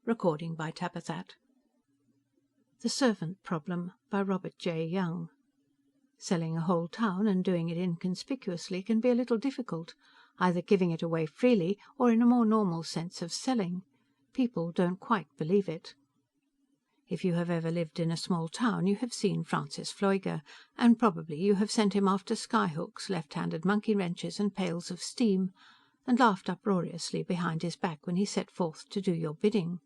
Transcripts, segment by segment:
The Servant Problem by Robert J. Young. Selling a whole town, and doing it inconspicuously, can be a little difficult, either giving it away freely or in a more normal sense of selling. People don't quite believe it. If you have ever lived in a small town, you have seen Francis Pfleuger, and probably you have sent him after skyhooks, left-handed monkey wrenches and pails of steam, and laughed uproariously behind his back when he set forth to do your bidding.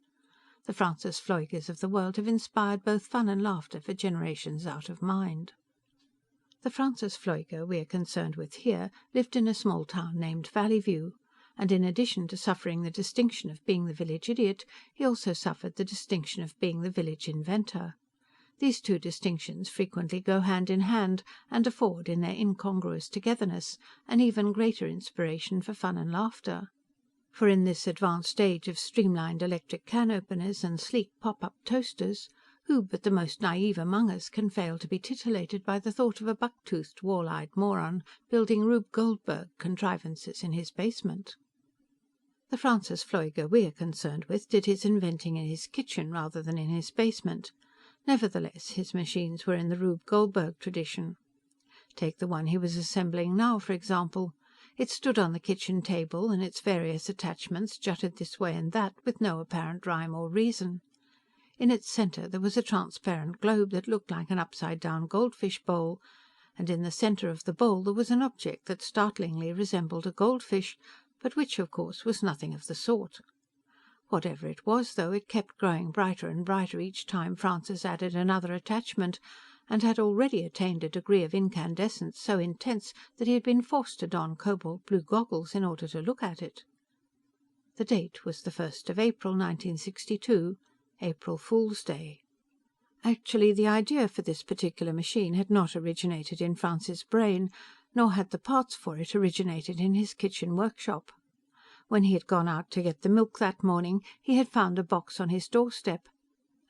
The Francis Pfleugers of the world have inspired both fun and laughter for generations out of mind. The Francis Pfleuger we are concerned with here lived in a small town named Valleyview, and in addition to suffering the distinction of being the village idiot, he also suffered the distinction of being the village inventor. These two distinctions frequently go hand in hand, and afford, in their incongruous togetherness, an even greater inspiration for fun and laughter. For in this advanced age of streamlined electric can-openers and sleek pop-up toasters, who but the most naive among us can fail to be titillated by the thought of a buck-toothed, wall-eyed moron building Rube Goldberg contrivances in his basement? The Francis Pfleuger we are concerned with did his inventing in his kitchen rather than in his basement. Nevertheless, his machines were in the Rube Goldberg tradition. Take the one he was assembling now, for example. It stood on the kitchen table, and its various attachments jutted this way and that, with no apparent rhyme or reason. In its centre there was a transparent globe that looked like an upside-down goldfish bowl, and in the centre of the bowl there was an object that startlingly resembled a goldfish, but which, of course, was nothing of the sort. Whatever it was, though, it kept growing brighter and brighter each time Francis added another attachment, and had already attained a degree of incandescence so intense that he had been forced to don cobalt-blue goggles in order to look at it. The date was the 1st of April, 1962, April Fool's Day. Actually, the idea for this particular machine had not originated in Francis' brain, nor had the parts for it originated in his kitchen workshop. When he had gone out to get the milk that morning, he had found a box on his doorstep,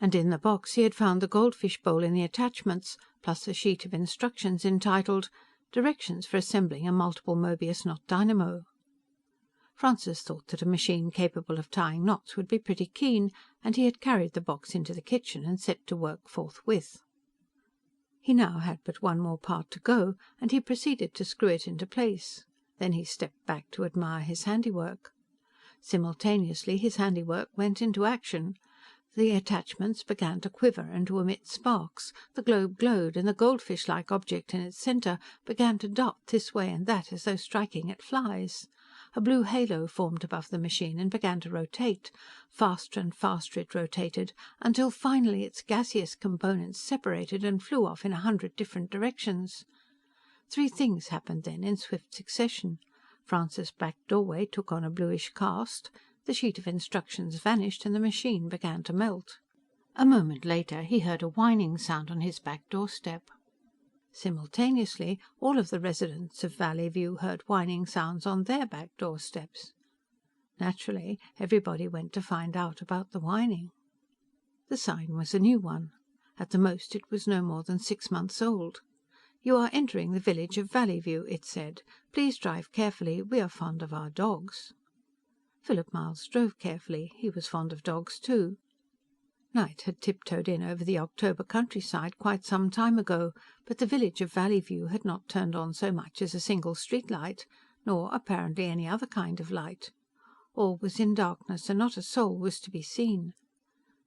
and in the box he had found the goldfish bowl in the attachments, plus a sheet of instructions entitled "Directions for Assembling a Multiple Möbius Knot Dynamo." Francis thought that a machine capable of tying knots would be pretty keen, and he had carried the box into the kitchen and set to work forthwith. He now had but one more part to go, and he proceeded to screw it into place. Then he stepped back to admire his handiwork. Simultaneously his handiwork went into action. The attachments began to quiver and to emit sparks, the globe glowed, and the goldfish-like object in its centre began to dart this way and that as though striking at flies. A blue halo formed above the machine and began to rotate. Faster and faster it rotated, until finally its gaseous components separated and flew off in 100 different directions. Three things happened then in swift succession. Francis' black doorway took on a bluish cast, the sheet of instructions vanished, and the machine began to melt. A moment later he heard a whining sound on his back doorstep. Simultaneously, all of the residents of Valleyview heard whining sounds on their back doorsteps. Naturally, everybody went to find out about the whining. The sign was a new one. At the most, it was no more than 6 months old. "You are entering the village of Valleyview," it said. "Please drive carefully. We are fond of our dogs." Philip Miles drove carefully. He was fond of dogs, too. Night had tiptoed in over the October countryside quite some time ago, but the village of Valleyview had not turned on so much as a single street light, nor, apparently, any other kind of light. All was in darkness, and not a soul was to be seen.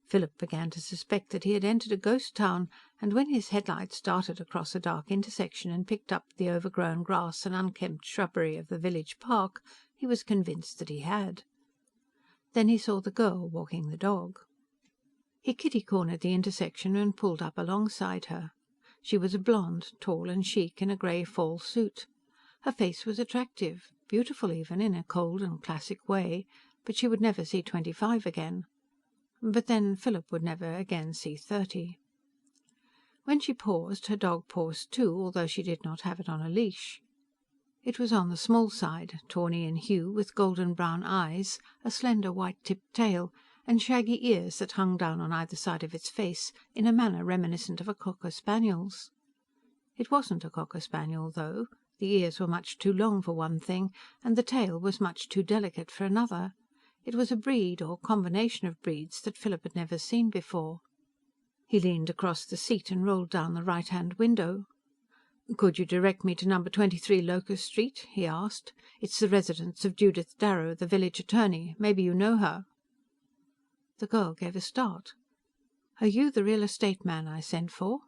Philip began to suspect that he had entered a ghost town, and when his headlights darted across a dark intersection and picked up the overgrown grass and unkempt shrubbery of the village park, he was convinced that he had. Then he saw the girl walking the dog. He kitty-cornered the intersection and pulled up alongside her. She was a blonde, tall and chic, in a grey fall suit. Her face was attractive, beautiful even, in a cold and classic way, but she would never see 25 again. But then Philip would never again see 30. When she paused, her dog paused too, although she did not have it on a leash. It was on the small side, tawny in hue, with golden-brown eyes, a slender white-tipped tail, and shaggy ears that hung down on either side of its face in a manner reminiscent of a cocker spaniel's. It wasn't a cocker spaniel, though. The ears were much too long for one thing, and the tail was much too delicate for another. It was a breed, or combination of breeds, that Philip had never seen before. He leaned across the seat and rolled down the right-hand window. "Could you direct me to number 23 Locust Street?" he asked. "It's the residence of Judith Darrow, the village attorney. Maybe you know her." The girl gave a start. "Are you the real estate man I sent for?"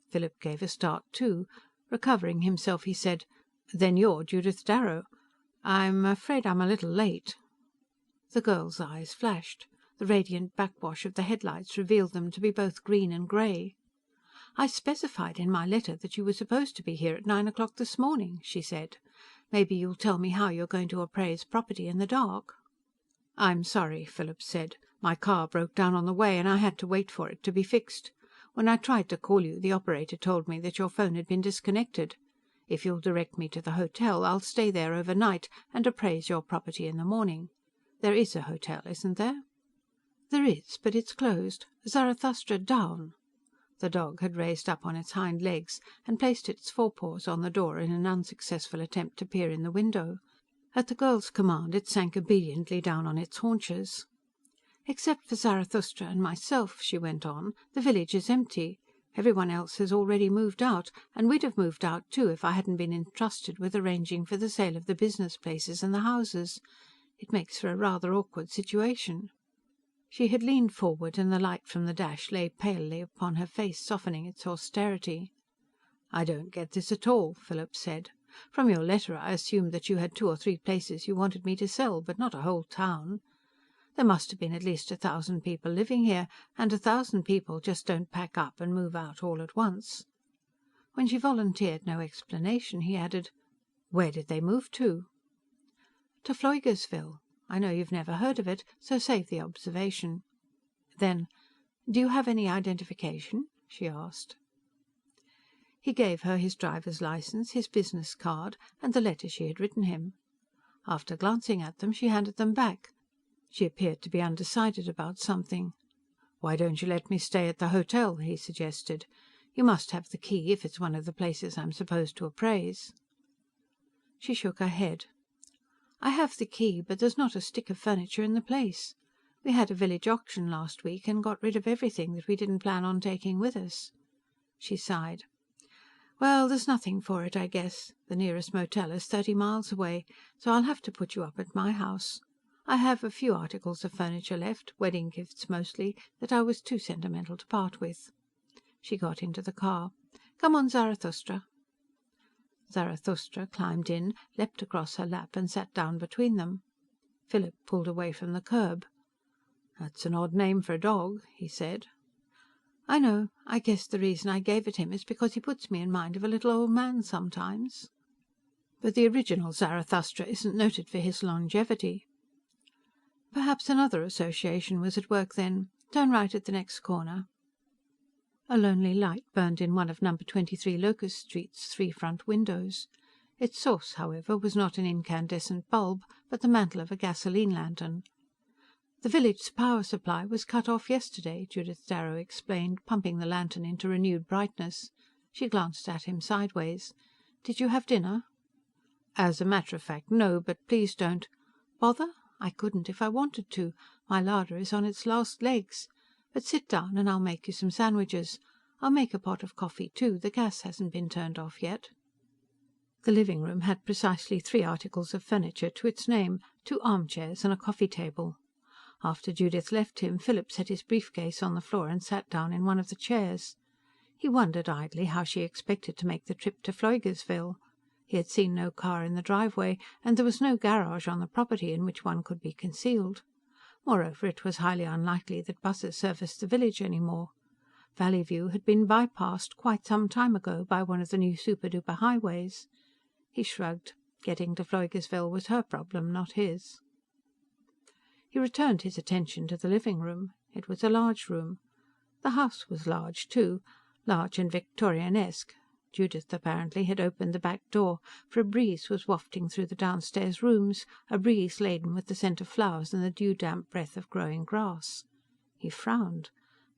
Philip gave a start, too. Recovering himself, he said, "Then you're Judith Darrow. I'm afraid I'm a little late." The girl's eyes flashed. The radiant backwash of the headlights revealed them to be both green and gray. "I specified in my letter that you were supposed to be here at 9 o'clock this morning," she said. "Maybe you'll tell me how you're going to appraise property in the dark." "I'm sorry," Philip said. "My car broke down on the way and I had to wait for it to be fixed. When I tried to call you, the operator told me that your phone had been disconnected. If you'll direct me to the hotel, I'll stay there overnight and appraise your property in the morning. There is a hotel, isn't there?" "There is, but it's closed. Zarathustra down." The dog had raised up on its hind legs and placed its forepaws on the door in an unsuccessful attempt to peer in the window. At the girl's command, it sank obediently down on its haunches. "Except for Zarathustra and myself," she went on, "the village is empty. Everyone else has already moved out, and we'd have moved out too if I hadn't been entrusted with arranging for the sale of the business places and the houses. It makes for a rather awkward situation." She had leaned forward, and the light from the dash lay palely upon her face, softening its austerity. "I don't get this at all," Philip said. "From your letter I assumed that you had 2 or 3 places you wanted me to sell, but not a whole town. There must have been at least 1,000 people living here, and 1,000 people just don't pack up and move out all at once." When she volunteered no explanation, he added, "Where did they move to?" "To Pfleugersville. I know you've never heard of it, so save the observation." Then, "Do you have any identification?" she asked. He gave her his driver's license, his business card, and the letter she had written him. After glancing at them, she handed them back. She appeared to be undecided about something. "Why don't you let me stay at the hotel?" he suggested. "You must have the key if it's one of the places I'm supposed to appraise." She shook her head. "I have the key, but there's not a stick of furniture in the place. We had a village auction last week and got rid of everything that we didn't plan on taking with us." She sighed. "Well, there's nothing for it, I guess. The nearest motel is 30 miles away, so I'll have to put you up at my house. I have a few articles of furniture left, wedding gifts mostly, that I was too sentimental to part with." She got into the car. "Come on, Zarathustra." Zarathustra climbed in, leapt across her lap and sat down between them. Philip pulled away from the curb. "That's an odd name for a dog," he said. "I know. I guess the reason I gave it him is because he puts me in mind of a little old man sometimes." "But the original Zarathustra isn't noted for his longevity." "Perhaps another association was at work then. Turn right at the next corner." A lonely light burned in one of number 23 Locust Street's 3 front windows. Its source, however, was not an incandescent bulb, but the mantle of a gasoline lantern. "The village's power supply was cut off yesterday," Judith Darrow explained, pumping the lantern into renewed brightness. She glanced at him sideways. "Did you have dinner?" "As a matter of fact, no, but please don't—" "Bother? I couldn't if I wanted to. My larder is on its last legs. But sit down and I'll make you some sandwiches. I'll make a pot of coffee, too. The gas hasn't been turned off yet." The living room had precisely 3 articles of furniture to its name, 2 armchairs and a coffee table. After Judith left him, Philip set his briefcase on the floor and sat down in one of the chairs. He wondered idly how she expected to make the trip to Pfleugersville. He had seen no car in the driveway, and there was no garage on the property in which one could be concealed. Moreover, it was highly unlikely that buses serviced the village any more. Valleyview had been bypassed quite some time ago by one of the new super-duper highways. He shrugged. Getting to Pfleugersville was her problem, not his. He returned his attention to the living room. It was a large room. The house was large, too, large and Victorianesque. Judith apparently had opened the back door, for a breeze was wafting through the downstairs rooms, a breeze laden with the scent of flowers and the dew-damp breath of growing grass. He frowned.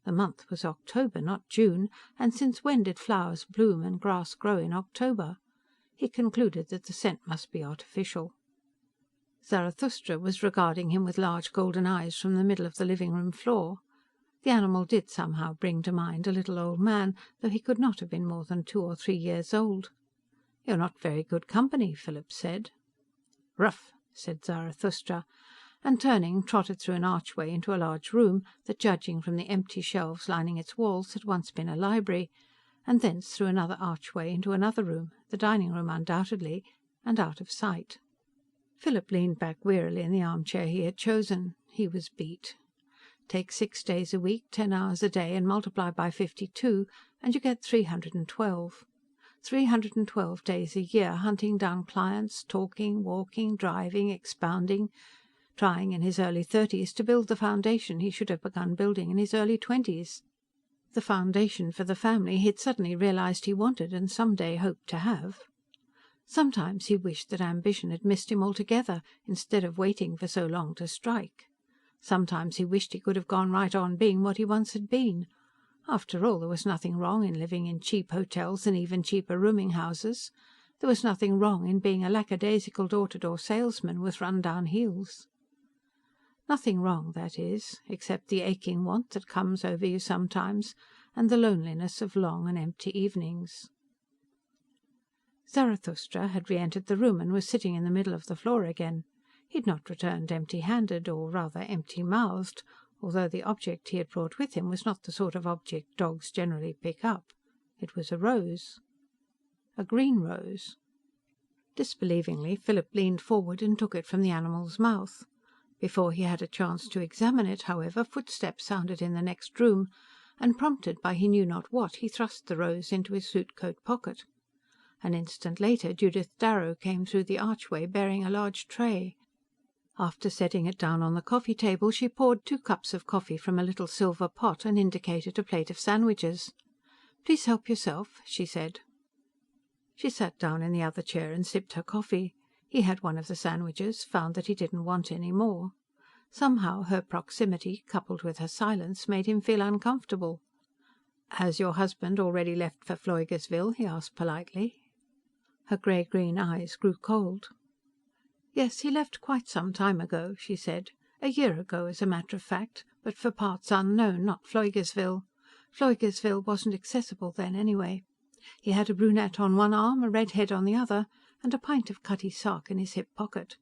The month was October, not June, and since when did flowers bloom and grass grow in October? He concluded that the scent must be artificial. Zarathustra was regarding him with large golden eyes from the middle of the living-room floor. The animal did somehow bring to mind a little old man, though he could not have been more than 2 or 3 years old. "You're not very good company," Philip said. "Rough," said Zarathustra, and turning, trotted through an archway into a large room that, judging from the empty shelves lining its walls, had once been a library, and thence through another archway into another room, the dining-room undoubtedly, and out of sight. Philip leaned back wearily in the armchair he had chosen. He was beat. Take 6 days a week, 10 hours a day, and multiply by 52, and you get 312. 312 days a year, hunting down clients, talking, walking, driving, expounding, trying in his early 30s to build the foundation he should have begun building in his early 20s. The foundation for the family he'd suddenly realized he wanted and someday hoped to have. Sometimes he wished that ambition had missed him altogether, instead of waiting for so long to strike. Sometimes he wished he could have gone right on being what he once had been. After all, there was nothing wrong in living in cheap hotels and even cheaper rooming houses. There was nothing wrong in being a lackadaisical door-to-door salesman with run-down heels. Nothing wrong, that is, except the aching want that comes over you sometimes, and the loneliness of long and empty evenings. Zarathustra had re-entered the room and was sitting in the middle of the floor again. He'd not returned empty-handed, or rather empty-mouthed, although the object he had brought with him was not the sort of object dogs generally pick up. It was a rose. A green rose. Disbelievingly, Philip leaned forward and took it from the animal's mouth. Before he had a chance to examine it, however, footsteps sounded in the next room, and prompted by he knew not what, he thrust the rose into his suit-coat pocket. An instant later, Judith Darrow came through the archway bearing a large tray. After setting it down on the coffee table, she poured 2 cups of coffee from a little silver pot and indicated a plate of sandwiches. "Please help yourself," she said. She sat down in the other chair and sipped her coffee. He had one of the sandwiches, found that he didn't want any more. Somehow her proximity, coupled with her silence, made him feel uncomfortable. "Has your husband already left for Pfleugersville?" he asked politely. Her grey-green eyes grew cold. "Yes, he left quite some time ago," she said. "A year ago, as a matter of fact, but for parts unknown, not Pfleugersville. Pfleugersville wasn't accessible then, anyway. He had a brunette on one arm, a redhead on the other, and a pint of Cutty Sark in his hip pocket."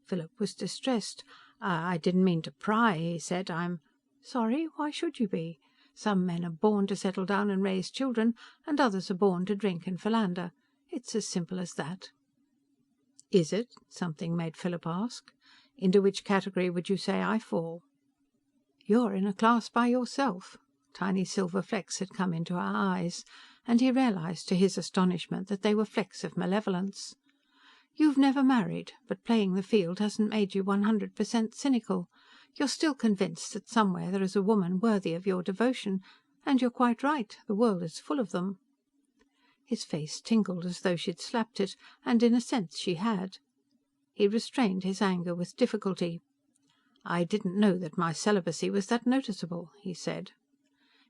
Philip was distressed. "I didn't mean to pry," he said. "I'm—" "Sorry? Why should you be? Some men are born to settle down and raise children, and others are born to drink and philander. It's as simple as that." "Is it?" something made Philip ask. "Into which category would you say I fall?" "You're in a class by yourself." Tiny silver flecks had come into her eyes, and he realized to his astonishment that they were flecks of malevolence. "You've never married, but playing the field hasn't made you 100% cynical. You're still convinced that somewhere there is a woman worthy of your devotion, and you're quite right, the world is full of them." His face tingled as though she'd slapped it, and in a sense she had. He restrained his anger with difficulty. "I didn't know that my celibacy was that noticeable," he said.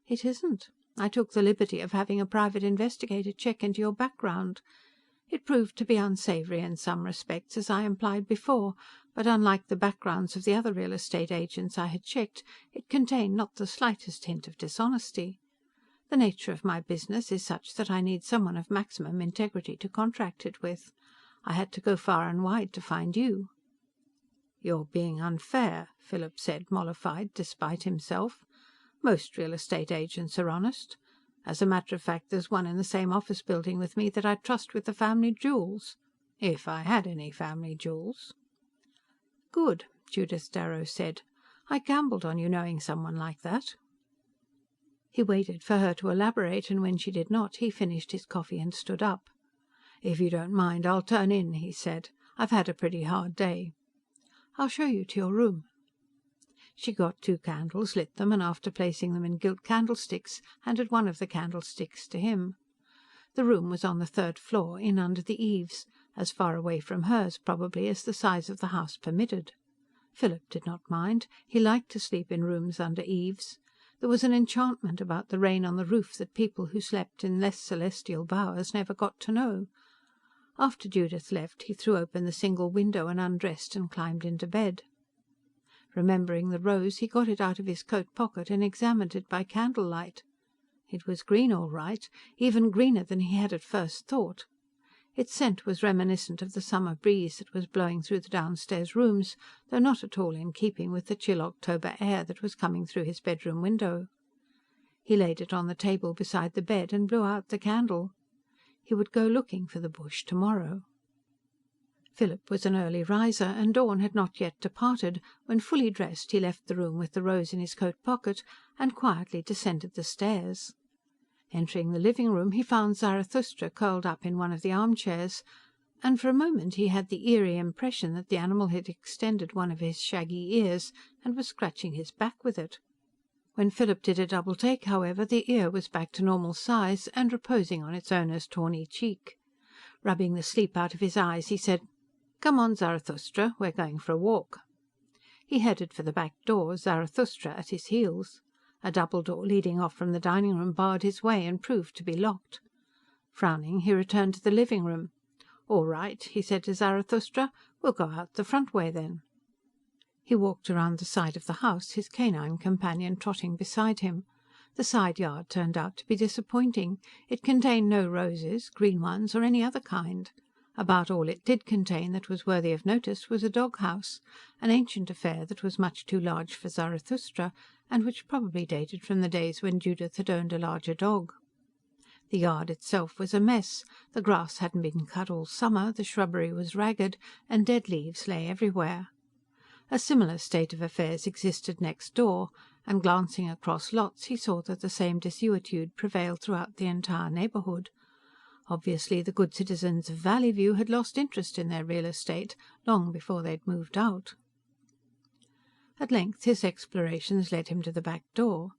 "It isn't. I took the liberty of having a private investigator check into your background. It proved to be unsavory in some respects, as I implied before, but unlike the backgrounds of the other real estate agents I had checked, it contained not the slightest hint of dishonesty. The nature of my business is such that I need someone of maximum integrity to contract it with. I had to go far and wide to find you." "You're being unfair," Philip said, mollified despite himself. "Most real estate agents are honest. As a matter of fact, there's one in the same office building with me that I'd trust with the family jewels. If I had any family jewels." "Good," Judith Darrow said. "I gambled on you knowing someone like that." He waited for her to elaborate, and when she did not, he finished his coffee and stood up. "If you don't mind, I'll turn in," he said. "I've had a pretty hard day." "I'll show you to your room." She got 2 candles, lit them, and after placing them in gilt candlesticks, handed one of the candlesticks to him. The room was on the 3rd floor, in under the eaves, as far away from hers, probably, as the size of the house permitted. Philip did not mind. He liked to sleep in rooms under eaves. There was an enchantment about the rain on the roof that people who slept in less celestial bowers never got to know. After Judith left, he threw open the single window and undressed and climbed into bed. Remembering the rose, he got it out of his coat pocket and examined it by candlelight. It was green all right, even greener than he had at first thought. Its scent was reminiscent of the summer breeze that was blowing through the downstairs rooms, though not at all in keeping with the chill October air that was coming through his bedroom window. He laid it on the table beside the bed and blew out the candle. He would go looking for the bush tomorrow. Philip was an early riser, and dawn had not yet departed when, fully dressed, he left the room with the rose in his coat pocket and quietly descended the stairs. Entering the living room, he found Zarathustra curled up in one of the armchairs, and for a moment he had the eerie impression that the animal had extended one of his shaggy ears and was scratching his back with it. When Philip did a double take, however, the ear was back to normal size and reposing on its owner's tawny cheek. Rubbing the sleep out of his eyes, he said, "Come on, Zarathustra, we're going for a walk." He headed for the back door, Zarathustra at his heels. A double door leading off from the dining room barred his way and proved to be locked. Frowning, he returned to the living room. "All right," he said to Zarathustra, "we'll go out the front way then." He walked around the side of the house, his canine companion trotting beside him. The side yard turned out to be disappointing. It contained no roses, green ones or any other kind. About all it did contain that was worthy of notice was a dog-house, an ancient affair that was much too large for Zarathustra, and which probably dated from the days when Judith had owned a larger dog. The yard itself was a mess. The grass hadn't been cut all summer, the shrubbery was ragged, and dead leaves lay everywhere. A similar state of affairs existed next door, and glancing across lots he saw that the same desuetude prevailed throughout the entire neighbourhood. Obviously the good citizens of Valleyview had lost interest in their real estate long before they'd moved out. At length his explorations led him to the back door.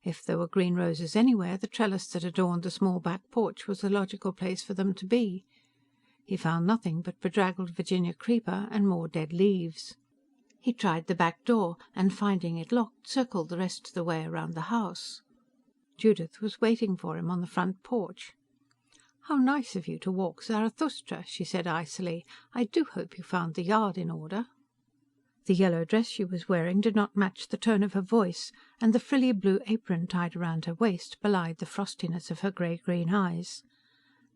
If there were green roses anywhere, the trellis that adorned the small back porch was the logical place for them to be. He found nothing but bedraggled Virginia creeper and more dead leaves. He tried the back door, and finding it locked, circled the rest of the way around the house. Judith was waiting for him on the front porch. "How nice of you to walk, Zarathustra," she said icily. "I do hope you found the yard in order." The yellow dress she was wearing did not match the tone of her voice, and the frilly blue apron tied around her waist belied the frostiness of her grey-green eyes.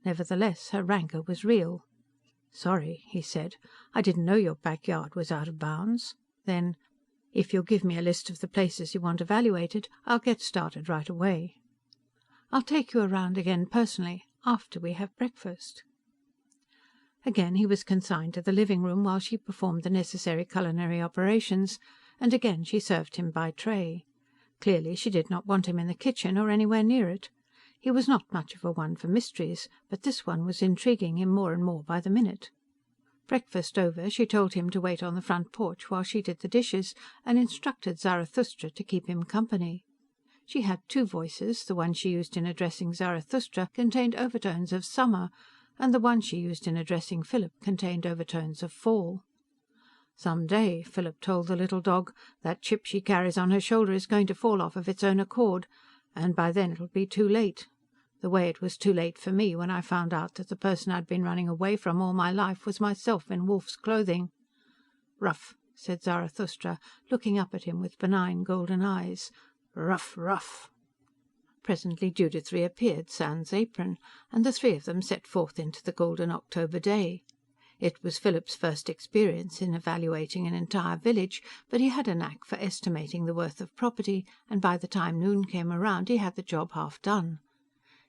Nevertheless, her rancour was real. "Sorry," he said. "I didn't know your backyard was out of bounds." Then, "If you'll give me a list of the places you want evaluated, I'll get started right away." "I'll take you around again personally, after we have breakfast." Again he was consigned to the living room while she performed the necessary culinary operations, and again she served him by tray. Clearly she did not want him in the kitchen or anywhere near it. He was not much of a one for mysteries, but this one was intriguing him more and more by the minute. Breakfast over, she told him to wait on the front porch while she did the dishes, and instructed Zarathustra to keep him company. She had two voices. The one she used in addressing Zarathustra contained overtones of summer, and the one she used in addressing Philip contained overtones of fall. "Some day," Philip told the little dog, "that chip she carries on her shoulder is going to fall off of its own accord, and by then it'll be too late. The way it was too late for me when I found out that the person I'd been running away from all my life was myself in wolf's clothing." "Rough," said Zarathustra, looking up at him with benign golden eyes. "Rough, rough." Presently Judith reappeared, sans apron, and the three of them set forth into the golden October day. It was Philip's first experience in evaluating an entire village, but he had a knack for estimating the worth of property, and by the time noon came around he had the job half done.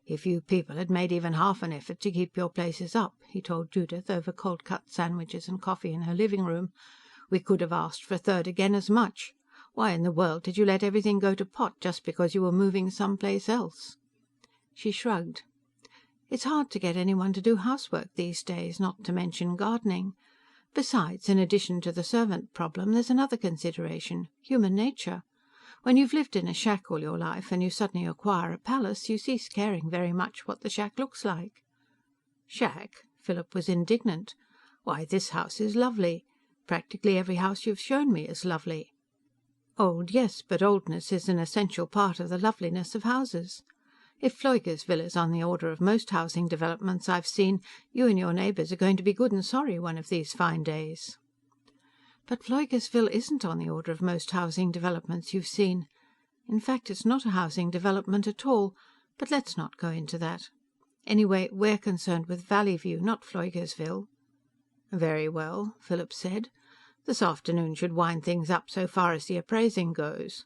"If you people had made even half an effort to keep your places up," he told Judith over cold-cut sandwiches and coffee in her living room, "we could have asked for a third again as much. Why in the world did you let everything go to pot just because you were moving someplace else?" She shrugged. "It's hard to get anyone to do housework these days, not to mention gardening. Besides, in addition to the servant problem, there's another consideration: human nature. When you've lived in a shack all your life and you suddenly acquire a palace, you cease caring very much what the shack looks like." "Shack?" Philip was indignant. "Why, this house is lovely. Practically every house you've shown me is lovely." "Old, yes, but oldness is an essential part of the loveliness of houses. If Pfleugersville's on the order of most housing developments I've seen, you and your neighbors are going to be good and sorry one of these fine days." "But Pfleugersville isn't on the order of most housing developments you've seen. In fact, it's not a housing development at all, but let's not go into that. Anyway, we're concerned with Valley View, not Pfleugersville." "Very well," Philip said. "This afternoon should wind things up so far as the appraising goes."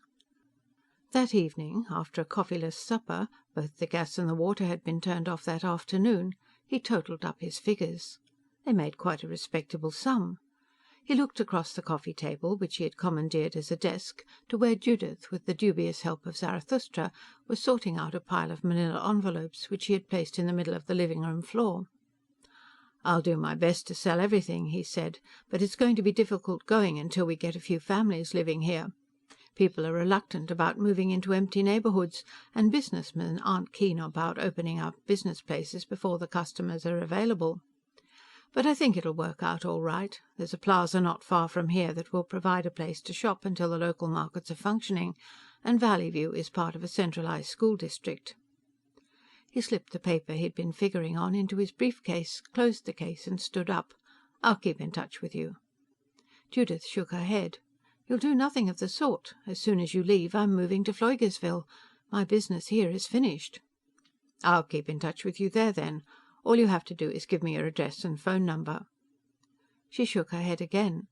That evening, after a coffeeless supper both the gas and the water had been turned off that afternoon he totalled up his figures. They made quite a respectable sum. He looked across the coffee table, which he had commandeered as a desk, to where Judith, with the dubious help of Zarathustra, was sorting out a pile of manila envelopes which he had placed in the middle of the living room floor. "I'll do my best to sell everything," he said, "but it's going to be difficult going until we get a few families living here. People are reluctant about moving into empty neighborhoods, and businessmen aren't keen about opening up business places before the customers are available. But I think it'll work out all right. There's a plaza not far from here that will provide a place to shop until the local markets are functioning, and Valley View is part of a centralized school district." He slipped the paper he'd been figuring on into his briefcase, closed the case and stood up. "I'll keep in touch with you." Judith shook her head. "You'll do nothing of the sort. As soon as you leave, I'm moving to Pfleugersville. My business here is finished." "I'll keep in touch with you there, then. All you have to do is give me your address and phone number." She shook her head again.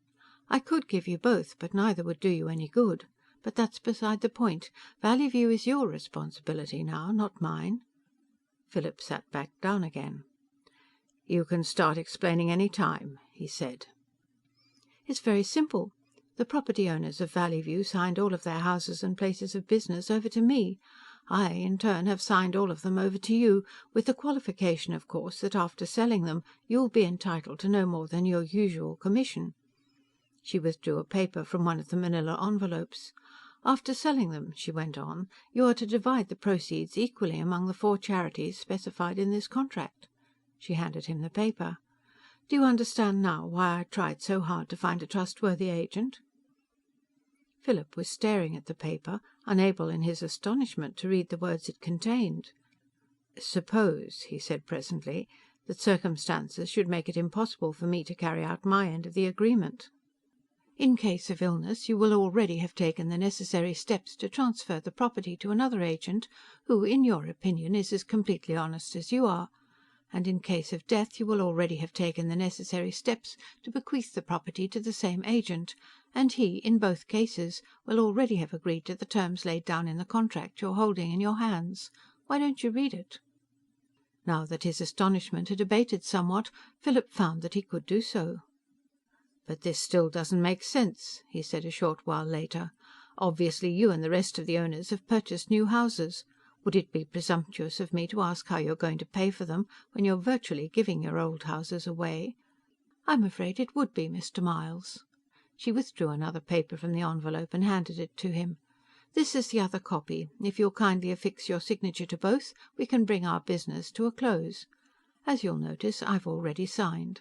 "I could give you both, but neither would do you any good. But that's beside the point. Valley View is your responsibility now, not mine." Philip sat back down again. "You can start explaining any time," he said. "It's very simple. The property owners of Valley View signed all of their houses and places of business over to me. I, in turn, have signed all of them over to you, with the qualification, of course, that after selling them you'll be entitled to no more than your usual commission." She withdrew a paper from one of the manila envelopes. "After selling them," she went on, "you are to divide the proceeds equally among the 4 charities specified in this contract." She handed him the paper. "Do you understand now why I tried so hard to find a trustworthy agent?" Philip was staring at the paper, unable in his astonishment to read the words it contained. "Suppose," he said presently, "that circumstances should make it impossible for me to carry out my end of the agreement." "In case of illness, you will already have taken the necessary steps to transfer the property to another agent who, in your opinion, is as completely honest as you are. And in case of death, you will already have taken the necessary steps to bequeath the property to the same agent, and he, in both cases, will already have agreed to the terms laid down in the contract you're holding in your hands. Why don't you read it?" Now that his astonishment had abated somewhat, Philip found that he could do so. "But this still doesn't make sense," he said a short while later. "Obviously you and the rest of the owners have purchased new houses. Would it be presumptuous of me to ask how you're going to pay for them, when you're virtually giving your old houses away?" "I'm afraid it would be, Mr. Miles." She withdrew another paper from the envelope and handed it to him. "This is the other copy. If you'll kindly affix your signature to both, we can bring our business to a close. As you'll notice, I've already signed."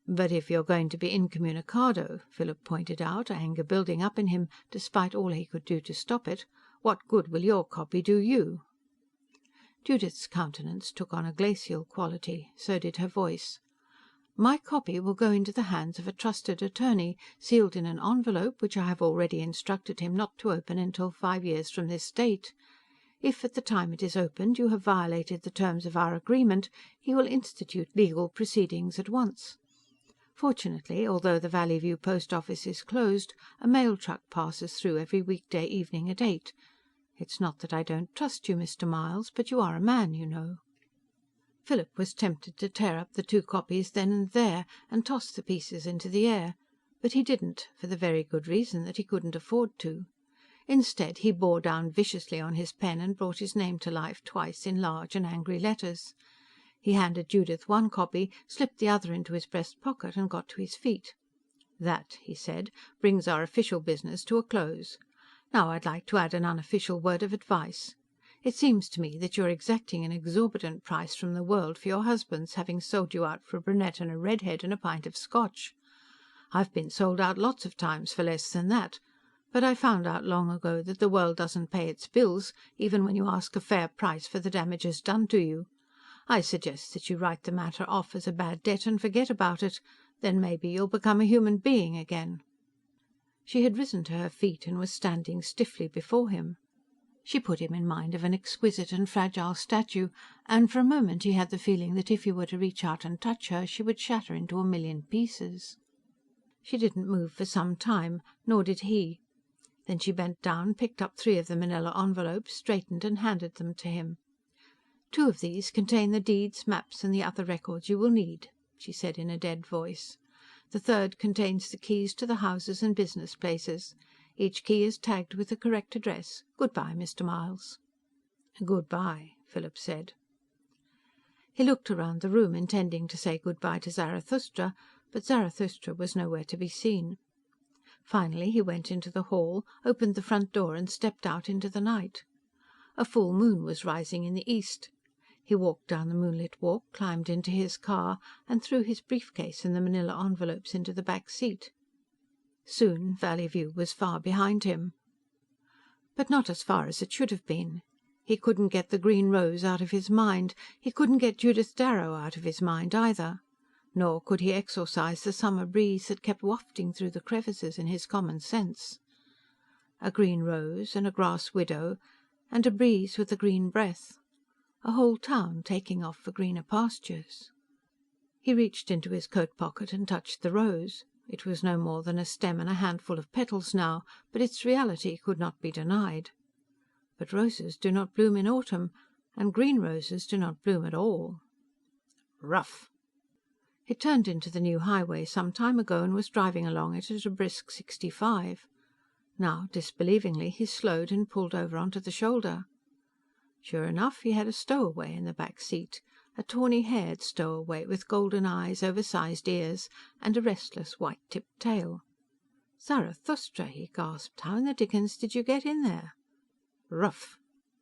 "But if you're going to be incommunicado," Philip pointed out, anger building up in him despite all he could do to stop it, "what good will your copy do you?" Judith's countenance took on a glacial quality. So did her voice. "My copy will go into the hands of a trusted attorney, sealed in an envelope which I have already instructed him not to open until 5 years from this date. If, at the time it is opened, you have violated the terms of our agreement, he will institute legal proceedings at once. Fortunately, although the Valley View post office is closed, a mail truck passes through every weekday evening at 8. It's not that I don't trust you, Mr. Miles, but you are a man, you know." Philip was tempted to tear up the 2 copies then and there, and toss the pieces into the air, but he didn't, for the very good reason that he couldn't afford to. Instead, he bore down viciously on his pen and brought his name to life twice in large and angry letters. He handed Judith one copy, slipped the other into his breast pocket and got to his feet. "That," he said, "brings our official business to a close. Now I'd like to add an unofficial word of advice. It seems to me that you're exacting an exorbitant price from the world for your husband's having sold you out for a brunette and a redhead and a pint of Scotch. I've been sold out lots of times for less than that, But I found out long ago that the world doesn't pay its bills, even when you ask a fair price for the damages done to you. I suggest that you write the matter off as a bad debt and forget about it. Then maybe you'll become a human being again." She had risen to her feet and was standing stiffly before him. She put him in mind of an exquisite and fragile statue, and for a moment he had the feeling that if he were to reach out and touch her, she would shatter into a million pieces. She didn't move for some time, nor did he. Then she bent down, picked up 3 of the manila envelopes, straightened and handed them to him. "2 of these contain the deeds, maps and the other records you will need," she said in a dead voice. "The 3rd contains the keys to the houses and business places. Each key is tagged with the correct address. Goodbye, Mr. Miles." "Goodbye," Philip said. He looked around the room, intending to say goodbye to Zarathustra, but Zarathustra was nowhere to be seen. Finally he went into the hall, opened the front door and stepped out into the night. A full moon was rising in the east. He walked down the moonlit walk, climbed into his car and threw his briefcase and the manila envelopes into the back seat. Soon Valley View was far behind him. But not as far as it should have been. He couldn't get the green rose out of his mind. He couldn't get Judith Darrow out of his mind either. Nor could he exorcise the summer breeze that kept wafting through the crevices in his common sense. A green rose, and a grass widow, and a breeze with a green breath. A whole town taking off for greener pastures. He reached into his coat pocket and touched the rose. It was no more than a stem and a handful of petals now, but its reality could not be denied. But roses do not bloom in autumn, and green roses do not bloom at all. Rough! It turned into the new highway some time ago and was driving along it at a brisk 65. Now, disbelievingly, he slowed and pulled over onto the shoulder. Sure enough, he had a stowaway in the back seat, a tawny-haired stowaway with golden eyes, oversized ears, and a restless white-tipped tail. "Zarathustra," he gasped. "How in the dickens did you get in there?" "Rough,"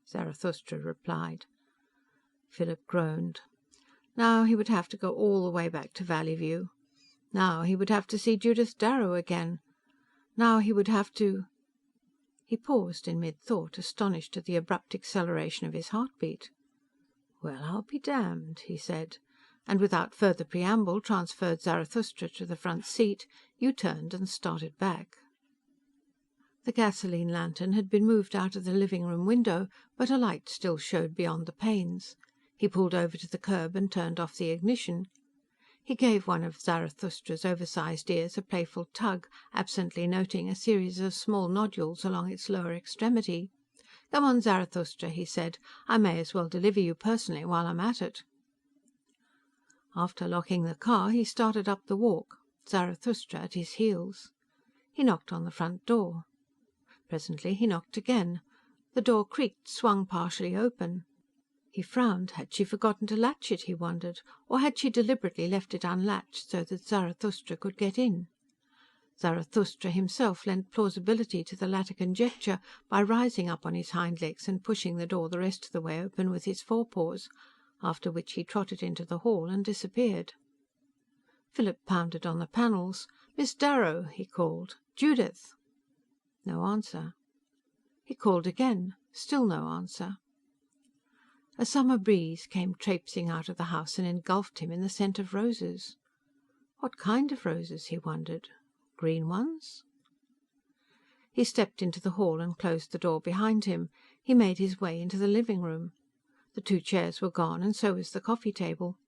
Zarathustra replied. Philip groaned. Now he would have to go all the way back to Valley View. Now he would have to see Judith Darrow again. Now he would have to... He paused in mid-thought, astonished at the abrupt acceleration of his heartbeat. "Well, I'll be damned," he said, and without further preamble transferred Zarathustra to the front seat, U-turned and started back. The gasoline lantern had been moved out of the living room window, but a light still showed beyond the panes. He pulled over to the curb and turned off the ignition. He gave one of Zarathustra's oversized ears a playful tug, absently noting a series of small nodules along its lower extremity. "Come on, Zarathustra," he said. "I may as well deliver you personally while I'm at it." After locking the car, he started up the walk, Zarathustra at his heels. He knocked on the front door. Presently he knocked again. The door creaked, swung partially open. He frowned. Had she forgotten to latch it, he wondered, or had she deliberately left it unlatched so that Zarathustra could get in? Zarathustra himself lent plausibility to the latter conjecture by rising up on his hind legs and pushing the door the rest of the way open with his forepaws, after which he trotted into the hall and disappeared. Philip pounded on the panels. "Miss Darrow!" he called. "Judith!" No answer. He called again. Still no answer. A summer breeze came traipsing out of the house and engulfed him in the scent of roses. What kind of roses, he wondered. Green ones? He stepped into the hall and closed the door behind him. He made his way into the living room. The 2 chairs were gone, and so was the coffee table.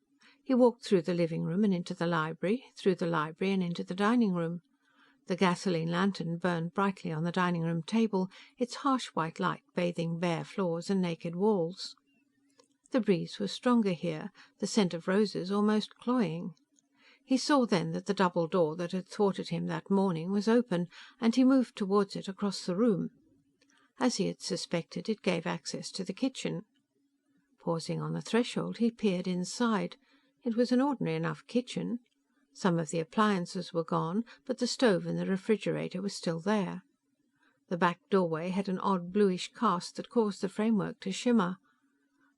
He walked through the living room and into the library, through the library and into the dining room. The gasoline lantern burned brightly on the dining room table, its harsh white light bathing bare floors and naked walls. The breeze was stronger here, the scent of roses almost cloying. He saw then that the double door that had thwarted him that morning was open, and he moved towards it across the room. As he had suspected, it gave access to the kitchen. Pausing on the threshold, he peered inside. It was an ordinary enough kitchen. Some of the appliances were gone, but the stove and the refrigerator were still there. The back doorway had an odd bluish cast that caused the framework to shimmer.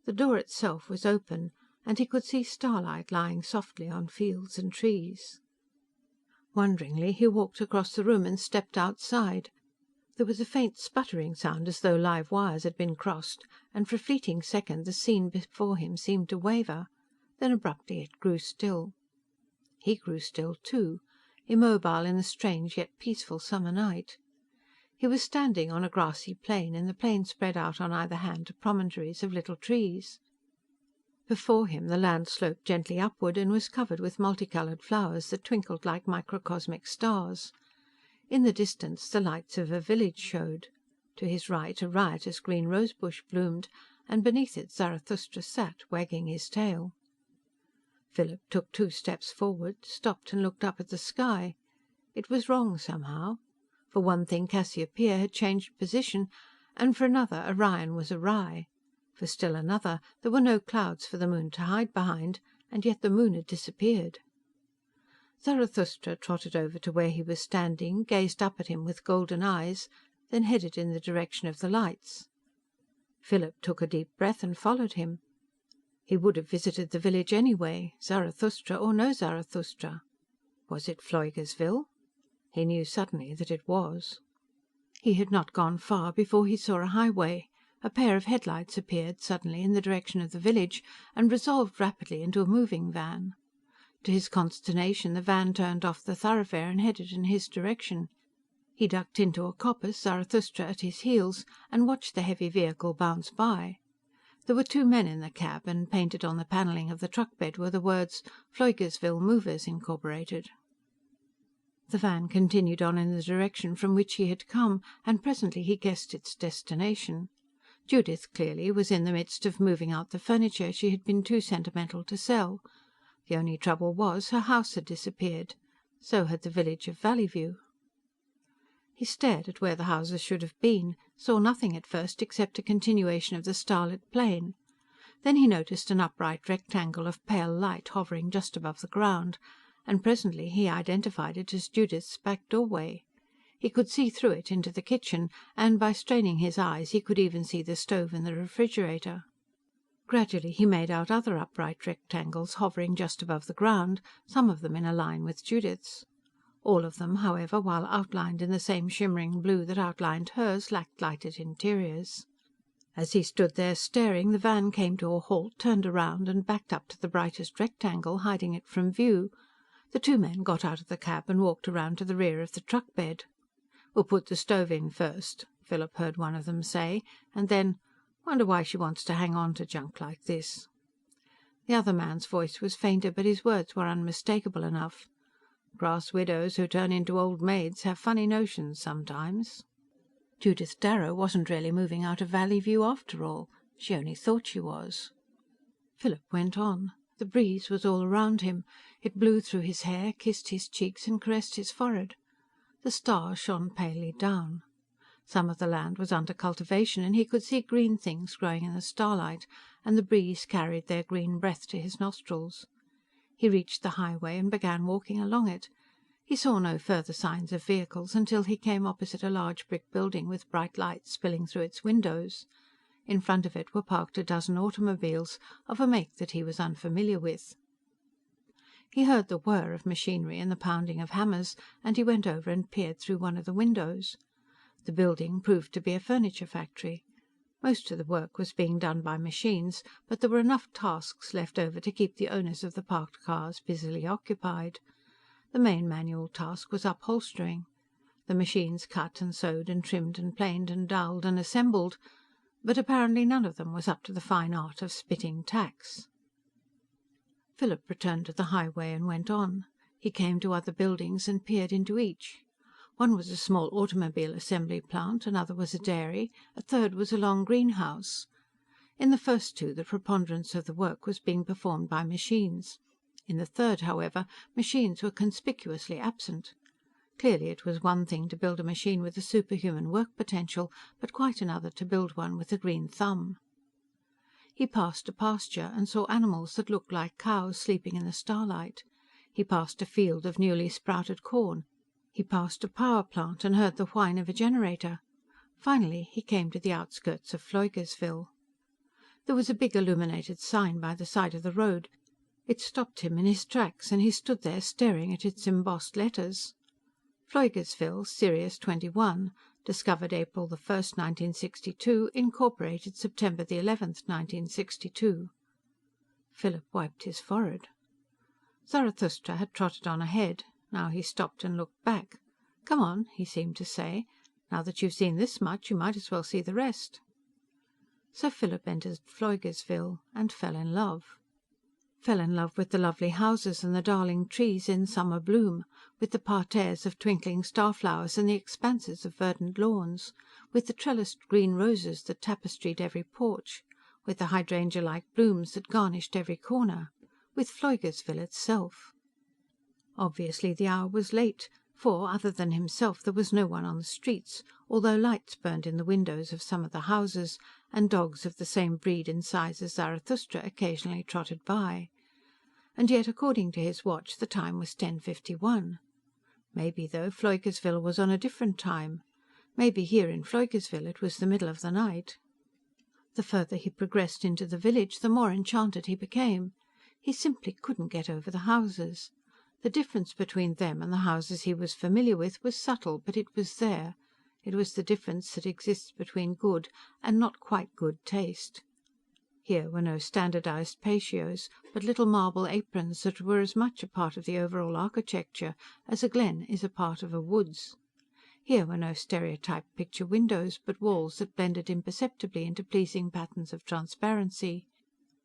The door itself was open, and he could see starlight lying softly on fields and trees. Wonderingly, he walked across the room and stepped outside. There was a faint sputtering sound as though live wires had been crossed, and for a fleeting second the scene before him seemed to waver. Then abruptly it grew still. He grew still too, immobile in the strange yet peaceful summer night. He was standing on a grassy plain, and the plain spread out on either hand to promontories of little trees. Before him the land sloped gently upward and was covered with multicolored flowers that twinkled like microcosmic stars. In the distance the lights of a village showed. To his right a riotous green rosebush bloomed, and beneath it Zarathustra sat, wagging his tail. Philip took 2 steps forward, stopped and looked up at the sky. It was wrong somehow. For one thing Cassiopeia had changed position, and for another Orion was awry. For still another there were no clouds for the moon to hide behind, and yet the moon had disappeared. Zarathustra trotted over to where he was standing, gazed up at him with golden eyes, then headed in the direction of the lights. Philip took a deep breath and followed him. He would have visited the village anyway, Zarathustra or no Zarathustra. Was it Pfleugersville? He knew suddenly that it was. He had not gone far before he saw a highway. A pair of headlights appeared suddenly in the direction of the village and resolved rapidly into a moving van. To his consternation, the van turned off the thoroughfare and headed in his direction. He ducked into a coppice, Zarathustra at his heels, and watched the heavy vehicle bounce by. There were 2 men in the cab, and painted on the panelling of the truck bed were the words Pfleugersville Movers Incorporated. The van continued on in the direction from which he had come, and presently he guessed its destination. Judith, clearly, was in the midst of moving out the furniture she had been too sentimental to sell. The only trouble was, her house had disappeared. So had the village of Valleyview. He stared at where the houses should have been, saw nothing at first except a continuation of the starlit plain. Then he noticed an upright rectangle of pale light hovering just above the ground, and presently he identified it as Judith's back doorway. He could see through it into the kitchen, and by straining his eyes he could even see the stove and the refrigerator. Gradually he made out other upright rectangles hovering just above the ground, some of them in a line with Judith's. All of them, however, while outlined in the same shimmering blue that outlined hers, lacked lighted interiors. As he stood there staring, the van came to a halt, turned around and backed up to the brightest rectangle, hiding it from view. The 2 men got out of the cab and walked around to the rear of the truck bed. "We'll put the stove in first," Philip heard one of them say, and then, "Wonder why she wants to hang on to junk like this." The other man's voice was fainter, but his words were unmistakable enough. "Grass widows who turn into old maids have funny notions sometimes." Judith Darrow wasn't really moving out of Valleyview after all. She only thought she was. Philip went on. The breeze was all around him. It blew through his hair, kissed his cheeks and caressed his forehead. The stars shone palely down. Some of the land was under cultivation, and he could see green things growing in the starlight, and the breeze carried their green breath to his nostrils. He reached the highway and began walking along it. He saw no further signs of vehicles until he came opposite a large brick building with bright lights spilling through its windows. In front of it were parked a dozen automobiles, of a make that he was unfamiliar with. He heard the whir of machinery and the pounding of hammers, and he went over and peered through one of the windows. The building proved to be a furniture factory. Most of the work was being done by machines, but there were enough tasks left over to keep the owners of the parked cars busily occupied. The main manual task was upholstering. The machines cut and sewed and trimmed and planed and doweled and assembled, but apparently none of them was up to the fine art of spitting tacks. Philip returned to the highway and went on. He came to other buildings and peered into each. One was a small automobile assembly plant, another was a dairy, a third was a long greenhouse. In the first 2, the preponderance of the work was being performed by machines. In the third, however, machines were conspicuously absent. Clearly it was one thing to build a machine with a superhuman work potential, but quite another to build one with a green thumb. He passed a pasture and saw animals that looked like cows sleeping in the starlight. He passed a field of newly sprouted corn. He passed a power plant and heard the whine of a generator. Finally he came to the outskirts of Pfleugersville. There was a big illuminated sign by the side of the road. It stopped him in his tracks, and he stood there staring at its embossed letters. Pfleugersville, Sirius 21, Discovered April the 1st, 1962. Incorporated September the 11th, 1962. Philip wiped his forehead. Zarathustra had trotted on ahead. Now he stopped and looked back. "Come on," he seemed to say. "Now that you've seen this much, you might as well see the rest." So Philip entered Pfleugersville and fell in love. Fell in love with the lovely houses and the darling trees in summer bloom, with the parterres of twinkling starflowers and the expanses of verdant lawns, with the trellised green roses that tapestried every porch, with the hydrangea-like blooms that garnished every corner, with Pfleugersville itself. Obviously the hour was late, for, other than himself, there was no one on the streets, although lights burned in the windows of some of the houses, and dogs of the same breed and size as Zarathustra occasionally trotted by. And yet, according to his watch, the time was 10:51. Maybe, though, Pfleugersville was on a different time. Maybe here in Pfleugersville it was the middle of the night. The further he progressed into the village, the more enchanted he became. He simply couldn't get over the houses. The difference between them and the houses he was familiar with was subtle, but it was there. It was the difference that exists between good and not quite good taste. Here were no standardized patios, but little marble aprons that were as much a part of the overall architecture as a glen is a part of a woods. Here were no stereotyped picture windows, but walls that blended imperceptibly into pleasing patterns of transparency.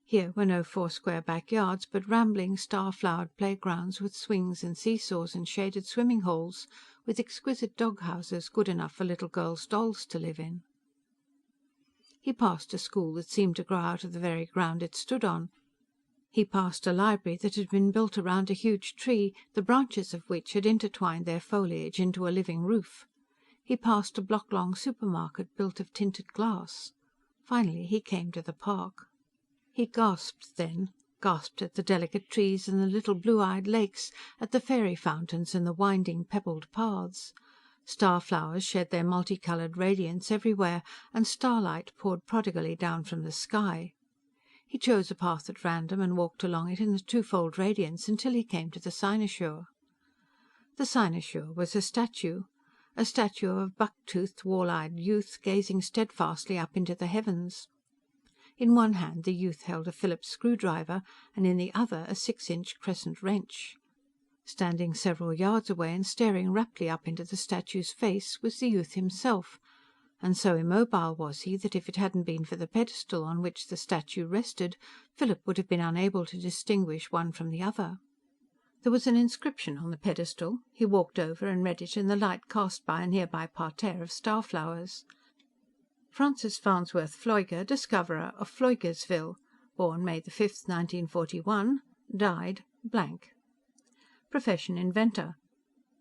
Here were no four-square backyards, but rambling, star-flowered playgrounds with swings and seesaws and shaded swimming holes, with exquisite dog-houses good enough for little girls' dolls to live in. He passed a school that seemed to grow out of the very ground it stood on. He passed a library that had been built around a huge tree, the branches of which had intertwined their foliage into a living roof. He passed a block-long supermarket built of tinted glass. Finally he came to the park. He gasped then, gasped at the delicate trees and the little blue-eyed lakes, at the fairy fountains and the winding, pebbled paths. Starflowers shed their multicoloured radiance everywhere, and starlight poured prodigally down from the sky. He chose a path at random and walked along it in the twofold radiance until he came to the cynosure. The cynosure was a statue of a buck-toothed, wall-eyed youth gazing steadfastly up into the heavens. In one hand the youth held a Phillips screwdriver, and in the other a 6-inch crescent wrench. Standing several yards away and staring raptly up into the statue's face was the youth himself, and so immobile was he that if it hadn't been for the pedestal on which the statue rested, Philip would have been unable to distinguish one from the other. There was an inscription on the pedestal. He walked over and read it in the light cast by a nearby parterre of starflowers. Francis Farnsworth Pfleuger, discoverer of Pfleugersville, born May the 5th, 1941, died blank. Profession inventor.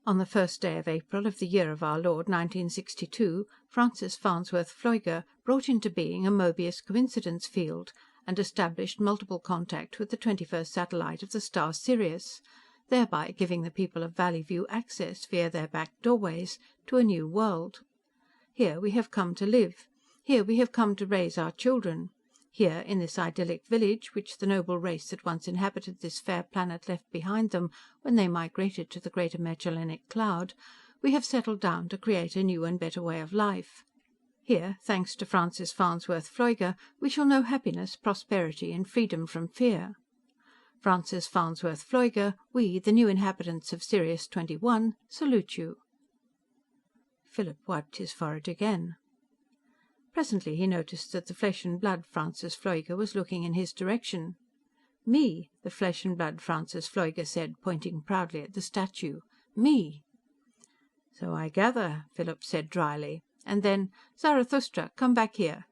On the 1st day of April of the year of our Lord 1962, Francis Farnsworth Pfleuger brought into being a Mobius coincidence field and established multiple contact with the 21st satellite of the star Sirius, thereby giving the people of Valleyview access, via their back doorways, to a new world. Here we have come to live. Here we have come to raise our children. Here, in this idyllic village, which the noble race that once inhabited this fair planet left behind them when they migrated to the greater Magellanic Cloud, we have settled down to create a new and better way of life. Here, thanks to Francis Farnsworth Pfleuger, we shall know happiness, prosperity and freedom from fear. Francis Farnsworth Pfleuger, we, the new inhabitants of Sirius 21, salute you. Philip wiped his forehead again. Presently he noticed that the flesh-and-blood Francis Pfleuger was looking in his direction. "Me," the flesh-and-blood Francis Pfleuger said, pointing proudly at the statue. "Me." "So I gather," Philip said dryly. And then, "Zarathustra, come back here."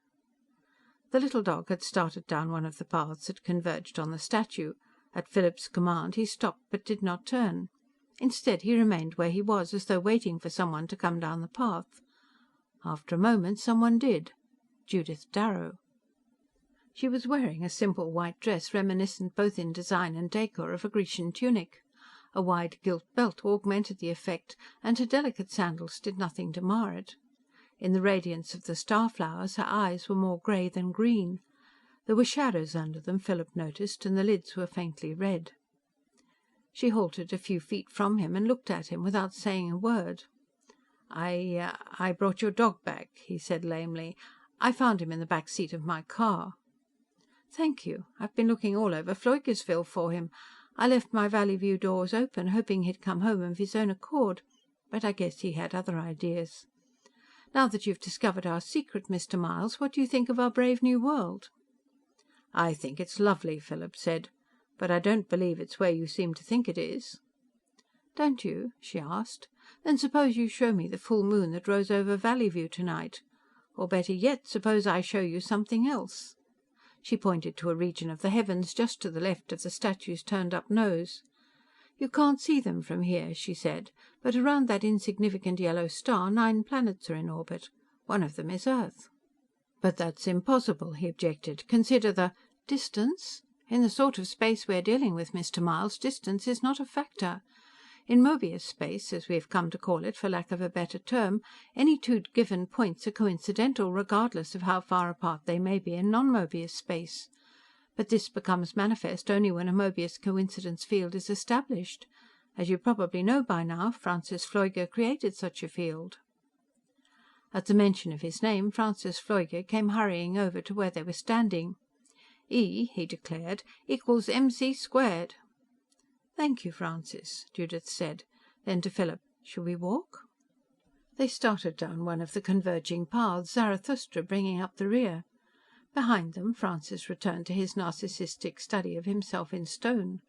The little dog had started down one of the paths that converged on the statue. At Philip's command he stopped but did not turn. Instead he remained where he was, as though waiting for someone to come down the path. After a moment someone did. Judith Darrow. She was wearing a simple white dress reminiscent both in design and decor of a Grecian tunic. A wide gilt belt augmented the effect, and her delicate sandals did nothing to mar it. In the radiance of the starflowers her eyes were more grey than green. There were shadows under them, Philip noticed, and the lids were faintly red. She halted a few feet from him and looked at him without saying a word. I brought your dog back," he said lamely. "I found him in the back seat of my car." "Thank you. I've been looking all over Pfleugersville for him. I left my Valleyview doors open, hoping he'd come home of his own accord. But I guess he had other ideas. Now that you've discovered our secret, Mr. Miles, what do you think of our brave new world?" "I think it's lovely," Philip said. "But I don't believe it's where you seem to think it is." "Don't you?" she asked. "Then suppose you show me the full moon that rose over Valleyview tonight. Or better yet, suppose I show you something else." She pointed to a region of the heavens just to the left of the statue's turned-up nose. "You can't see them from here," she said, "but around that insignificant yellow star 9 planets are in orbit. One of them is Earth." "But that's impossible," he objected. "Consider the—" "Distance? In the sort of space we're dealing with, Mr. Miles, distance is not a factor. In Möbius space, as we've come to call it for lack of a better term, any two given points are coincidental, regardless of how far apart they may be in non-Möbius space. But this becomes manifest only when a Möbius coincidence field is established. As you probably know by now, Francis Pfleuger created such a field." At the mention of his name, Francis Pfleuger came hurrying over to where they were standing. "E," he declared, "equals mc²." "Thank you, Francis," Judith said. Then to Philip, "Shall we walk?" They started down one of the converging paths, Zarathustra bringing up the rear. Behind them, Francis returned to his narcissistic study of himself in stone.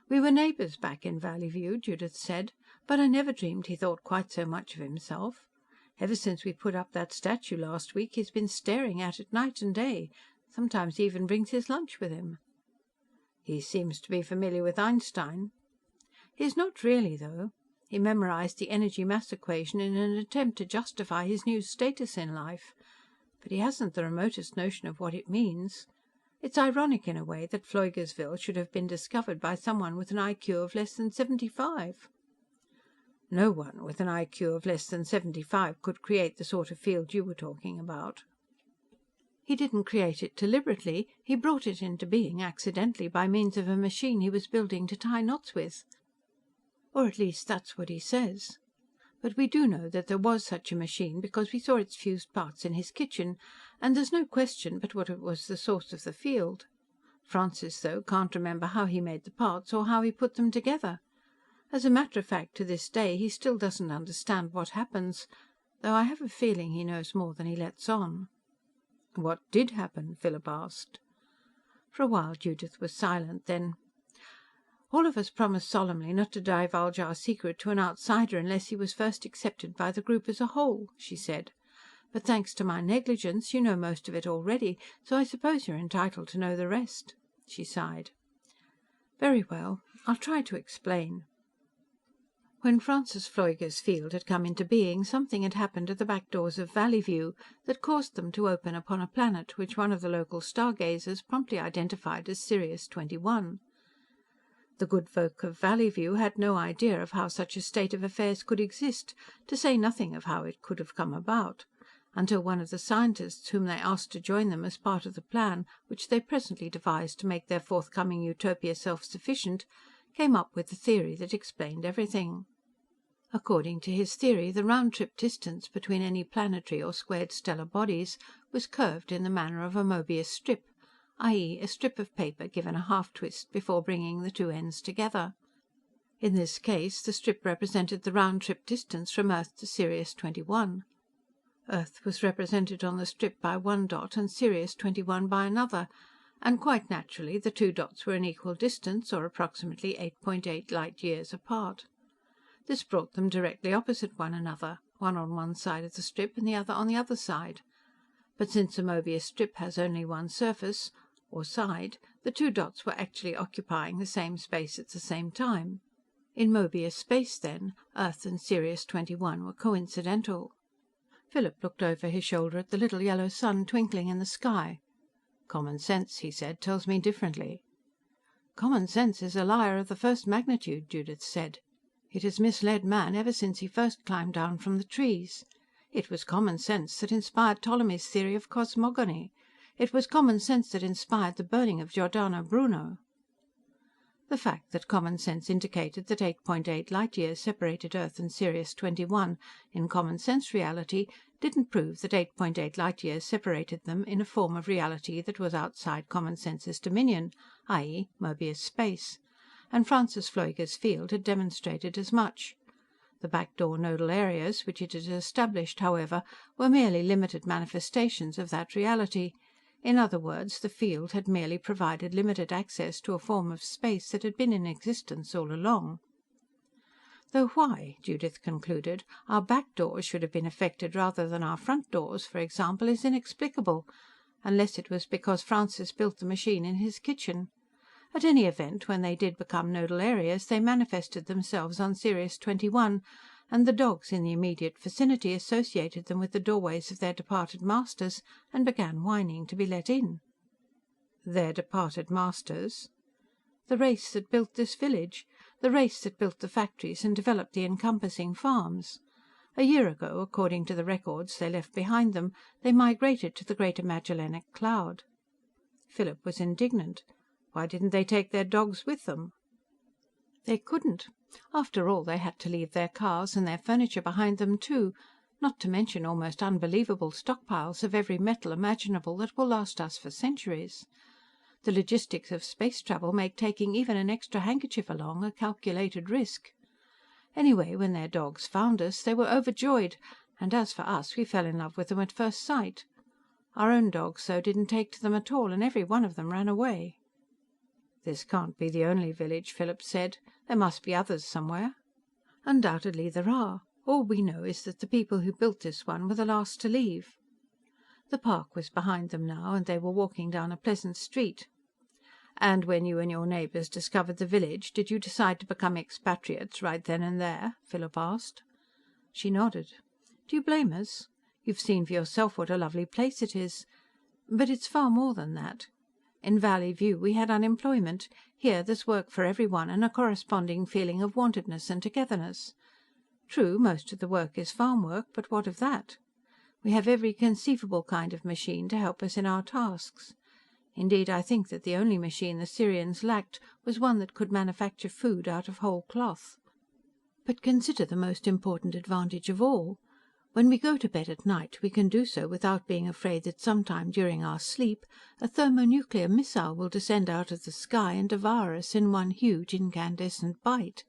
"We were neighbours back in Valleyview," Judith said, "but I never dreamed he thought quite so much of himself. Ever since we put up that statue last week, he's been staring at it night and day. Sometimes he even brings his lunch with him." "He seems to be familiar with Einstein." "He's not really, though. He memorized the energy-mass equation in an attempt to justify his new status in life. But he hasn't the remotest notion of what it means. It's ironic, in a way, that Pfleugersville should have been discovered by someone with an IQ of less than 75. "No one with an IQ of less than 75 could create the sort of field you were talking about." "He didn't create it deliberately. He brought it into being accidentally by means of a machine he was building to tie knots with. Or at least that's what he says. But we do know that there was such a machine because we saw its fused parts in his kitchen, and there's no question but what it was the source of the field. Francis, though, can't remember how he made the parts or how he put them together. As a matter of fact, to this day, he still doesn't understand what happens, though I have a feeling he knows more than he lets on." "What did happen?" Philip asked. For a while Judith was silent. Then, "All of us promised solemnly not to divulge our secret to an outsider unless he was first accepted by the group as a whole," she said. "But thanks to my negligence, you know most of it already, so I suppose you're entitled to know the rest." She sighed. "Very well. I'll try to explain. When Francis Pfleuger's field had come into being, something had happened at the back doors of Valleyview that caused them to open upon a planet which one of the local stargazers promptly identified as Sirius 21. The good folk of Valleyview had no idea of how such a state of affairs could exist, to say nothing of how it could have come about, until one of the scientists whom they asked to join them as part of the plan which they presently devised to make their forthcoming utopia self-sufficient, came up with the theory that explained everything. According to his theory, the round-trip distance between any planetary or squared stellar bodies was curved in the manner of a Möbius strip, i.e., a strip of paper given a half-twist before bringing the two ends together. In this case, the strip represented the round-trip distance from Earth to Sirius 21. Earth was represented on the strip by one dot and Sirius 21 by another, and quite naturally the two dots were an equal distance, or approximately 8.8 light-years apart. This brought them directly opposite one another, one on one side of the strip and the other on the other side. But since a Möbius strip has only one surface, or side, the two dots were actually occupying the same space at the same time. In Möbius space, then, Earth and Sirius 21 were coincidental. Philip looked over his shoulder at the little yellow sun twinkling in the sky. "Common sense," he said, "tells me differently." "Common sense is a liar of the first magnitude," Judith said. "It has misled man ever since he first climbed down from the trees. It was common sense that inspired Ptolemy's theory of cosmogony. It was common sense that inspired the burning of Giordano Bruno." The fact that common sense indicated that 8.8 light years separated Earth and Sirius 21 in common sense reality didn't prove that 8.8 light years separated them in a form of reality that was outside common sense's dominion, i.e., Möbius space. And Francis Pfleuger's field had demonstrated as much. The backdoor nodal areas, which it had established, however, were merely limited manifestations of that reality. In other words, the field had merely provided limited access to a form of space that had been in existence all along. Though why, Judith concluded, our back doors should have been affected rather than our front doors, for example, is inexplicable, unless it was because Francis built the machine in his kitchen. At any event, when they did become nodal areas, they manifested themselves on Sirius 21, and the dogs in the immediate vicinity associated them with the doorways of their departed masters and began whining to be let in. Their departed masters? The race that built this village. The race that built the factories and developed the encompassing farms. A year ago, according to the records they left behind them, they migrated to the Greater Magellanic Cloud. Philip was indignant. Why didn't they take their dogs with them? They couldn't. After all, they had to leave their cars and their furniture behind them too, not to mention almost unbelievable stockpiles of every metal imaginable that will last us for centuries. The logistics of space travel make taking even an extra handkerchief along a calculated risk. Anyway, when their dogs found us, they were overjoyed, and as for us, we fell in love with them at first sight. Our own dogs, though, didn't take to them at all, and every one of them ran away. This can't be the only village, Philip said. There must be others somewhere. Undoubtedly there are. All we know is that the people who built this one were the last to leave. The park was behind them now, and they were walking down a pleasant street. And when you and your neighbours discovered the village, did you decide to become expatriates right then and there? Philip asked. She nodded. Do you blame us? You've seen for yourself what a lovely place it is. But it's far more than that. In Valley View we had unemployment. Here there's work for everyone, and a corresponding feeling of wantedness and togetherness. True, most of the work is farm work, but what of that? We have every conceivable kind of machine to help us in our tasks. Indeed, I think that the only machine the Sirians lacked was one that could manufacture food out of whole cloth. But consider the most important advantage of all. When we go to bed at night, we can do so without being afraid that sometime during our sleep a thermonuclear missile will descend out of the sky and devour us in one huge incandescent bite.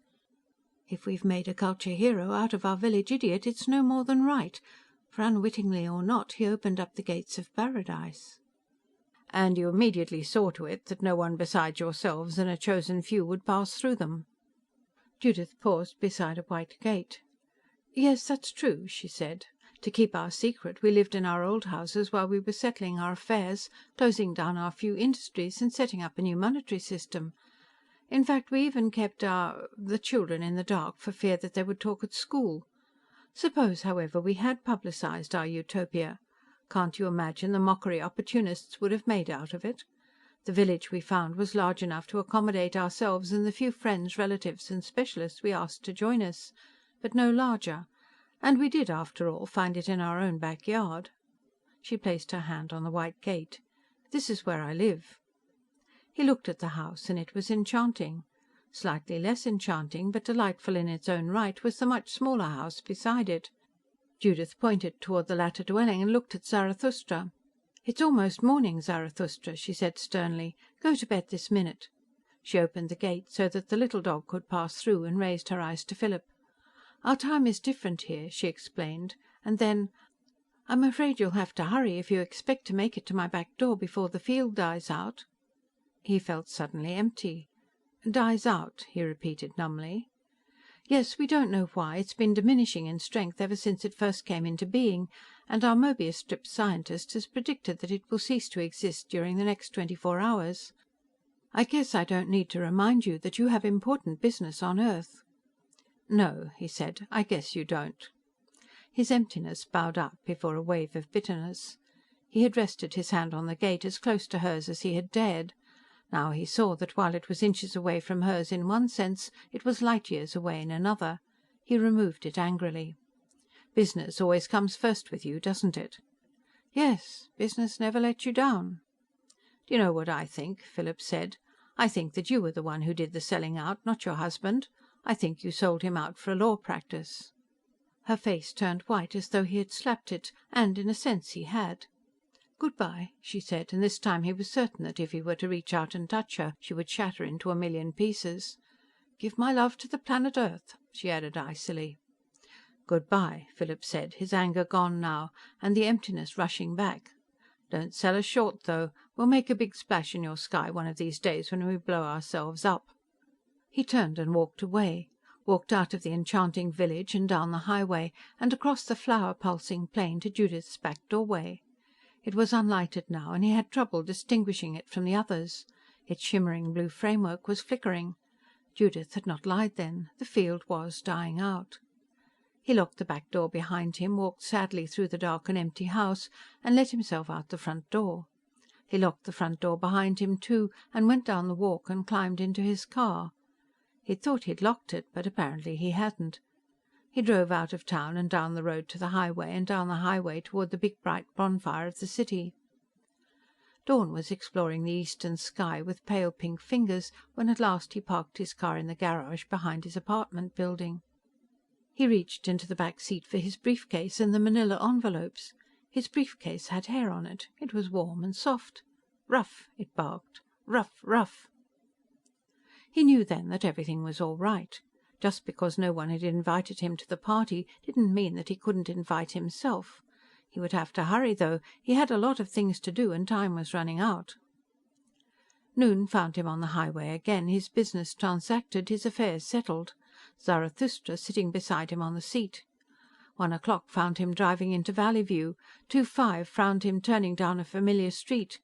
If we've made a culture hero out of our village idiot, it's no more than right, for unwittingly or not, he opened up the gates of paradise. And you immediately saw to it that no one besides yourselves and a chosen few would pass through them. Judith paused beside a white gate. Yes, that's true, she said. To keep our secret, we lived in our old houses while we were settling our affairs, closing down our few industries and setting up a new monetary system. In fact, we even kept the children in the dark for fear that they would talk at school. Suppose, however, we had publicized our utopia. Can't you imagine the mockery opportunists would have made out of it? The village we found was large enough to accommodate ourselves and the few friends, relatives and specialists we asked to join us, but no larger. And we did, after all, find it in our own backyard. She placed her hand on the white gate. This is where I live. He looked at the house, and it was enchanting. Slightly less enchanting, but delightful in its own right, was the much smaller house beside it. Judith pointed toward the latter dwelling and looked at Zarathustra. It's almost morning, Zarathustra, she said sternly. Go to bed this minute. She opened the gate so that the little dog could pass through, and raised her eyes to Philip. Our time is different here, she explained, and then, I'm afraid you'll have to hurry if you expect to make it to my back door before the field dies out. He felt suddenly empty. Dies out, he repeated numbly. Yes, we don't know why. It's been diminishing in strength ever since it first came into being, and our Möbius strip scientist has predicted that it will cease to exist during the next 24 hours. I guess I don't need to remind you that you have important business on Earth. No, he said, I guess you don't. His emptiness bowed out before a wave of bitterness. He had rested his hand on the gate as close to hers as he had dared. Now he saw that while it was inches away from hers in one sense, it was light years away in another. He removed it angrily. Business always comes first with you, doesn't it? Yes, business never lets you down. Do you know what I think? Philip said. I think that you were the one who did the selling out, not your husband. I think you sold him out for a law practice." Her face turned white, as though he had slapped it, and in a sense he had. "Good bye," she said, and this time he was certain that if he were to reach out and touch her, she would shatter into a million pieces. "Give my love to the planet Earth," she added icily. "Good bye," Philip said, his anger gone now, and the emptiness rushing back. "Don't sell us short, though. We'll make a big splash in your sky one of these days when we blow ourselves up." He turned and walked away. Walked out of the enchanting village and down the highway, and across the flower-pulsing plain to Judith's back doorway. It was unlighted now, and he had trouble distinguishing it from the others. Its shimmering blue framework was flickering. Judith had not lied then. The field was dying out. He locked the back door behind him, walked sadly through the dark and empty house, and let himself out the front door. He locked the front door behind him too, and went down the walk and climbed into his car. He'd thought he'd locked it, but apparently he hadn't. He drove out of town and down the road to the highway, and down the highway toward the big bright bonfire of the city. Dawn was exploring the eastern sky with pale pink fingers when at last he parked his car in the garage behind his apartment building. He reached into the back seat for his briefcase and the manila envelopes. His briefcase had hair on it. It was warm and soft. "Ruff," it barked. "Ruff, ruff." He knew then that everything was all right. Just because no one had invited him to the party didn't mean that he couldn't invite himself. He would have to hurry, though. He had a lot of things to do and time was running out. Noon found him on the highway again, his business transacted, his affairs settled. Zarathustra sitting beside him on the seat. 1 o'clock found him driving into Valleyview. 2:05 found him turning down a familiar street.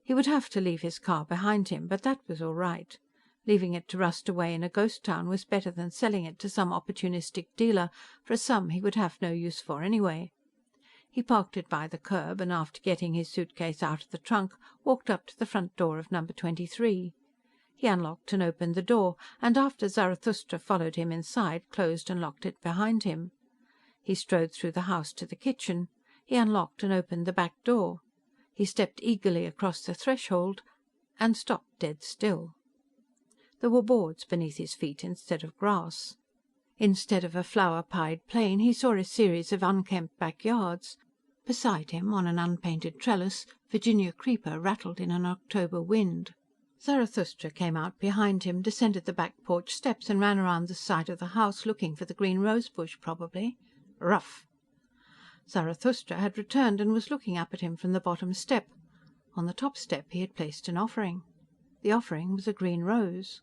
He would have to leave his car behind him, but that was all right. Leaving it to rust away in a ghost town was better than selling it to some opportunistic dealer for a sum he would have no use for anyway. He parked it by the curb and, after getting his suitcase out of the trunk, walked up to the front door of number 23. He unlocked and opened the door, and after Zarathustra followed him inside, closed and locked it behind him. He strode through the house to the kitchen. He unlocked and opened the back door. He stepped eagerly across the threshold and stopped dead still. There were boards beneath his feet instead of grass. Instead of a flower-pied plain, he saw a series of unkempt backyards. Beside him, on an unpainted trellis, Virginia creeper rattled in an October wind. Zarathustra came out behind him, descended the back porch steps and ran around the side of the house, looking for the green rosebush, probably. Ruff! Zarathustra had returned and was looking up at him from the bottom step. On the top step he had placed an offering. The offering was a green rose.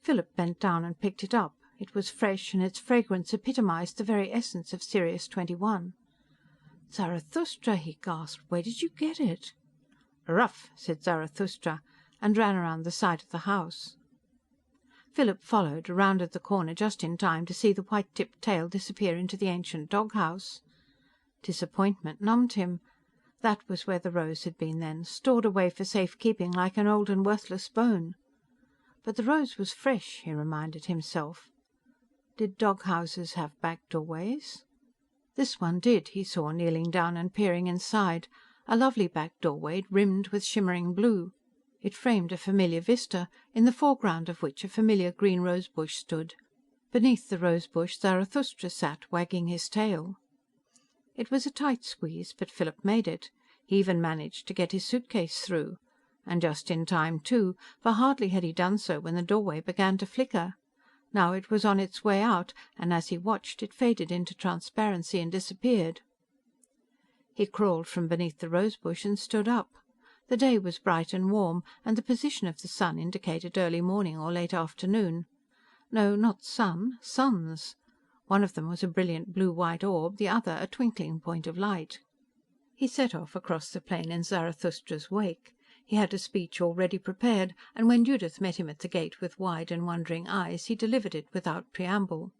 Philip bent down and picked it up. It was fresh, and its fragrance epitomized the very essence of Sirius 21. "Zarathustra," he gasped, "where did you get it?" "Ruff," said Zarathustra, and ran around the side of the house. Philip followed, rounded the corner just in time to see the white-tipped tail disappear into the ancient doghouse. Disappointment numbed him. That was where the rose had been then, stored away for safekeeping like an old and worthless bone. But the rose was fresh, he reminded himself. Did doghouses have back doorways? This one did, he saw, kneeling down and peering inside. A lovely back doorway, rimmed with shimmering blue. It framed a familiar vista, in the foreground of which a familiar green rosebush stood. Beneath the rosebush Zarathustra sat, wagging his tail. It was a tight squeeze, but Philip made it. He even managed to get his suitcase through. And just in time, too, for hardly had he done so when the doorway began to flicker. Now it was on its way out, and as he watched it faded into transparency and disappeared. He crawled from beneath the rosebush and stood up. The day was bright and warm, and the position of the sun indicated early morning or late afternoon. No, not sun, suns. One of them was a brilliant blue-white orb, the other a twinkling point of light. He set off across the plain in Zarathustra's wake. He had a speech already prepared, and when Judith met him at the gate with wide and wondering eyes, he delivered it without preamble.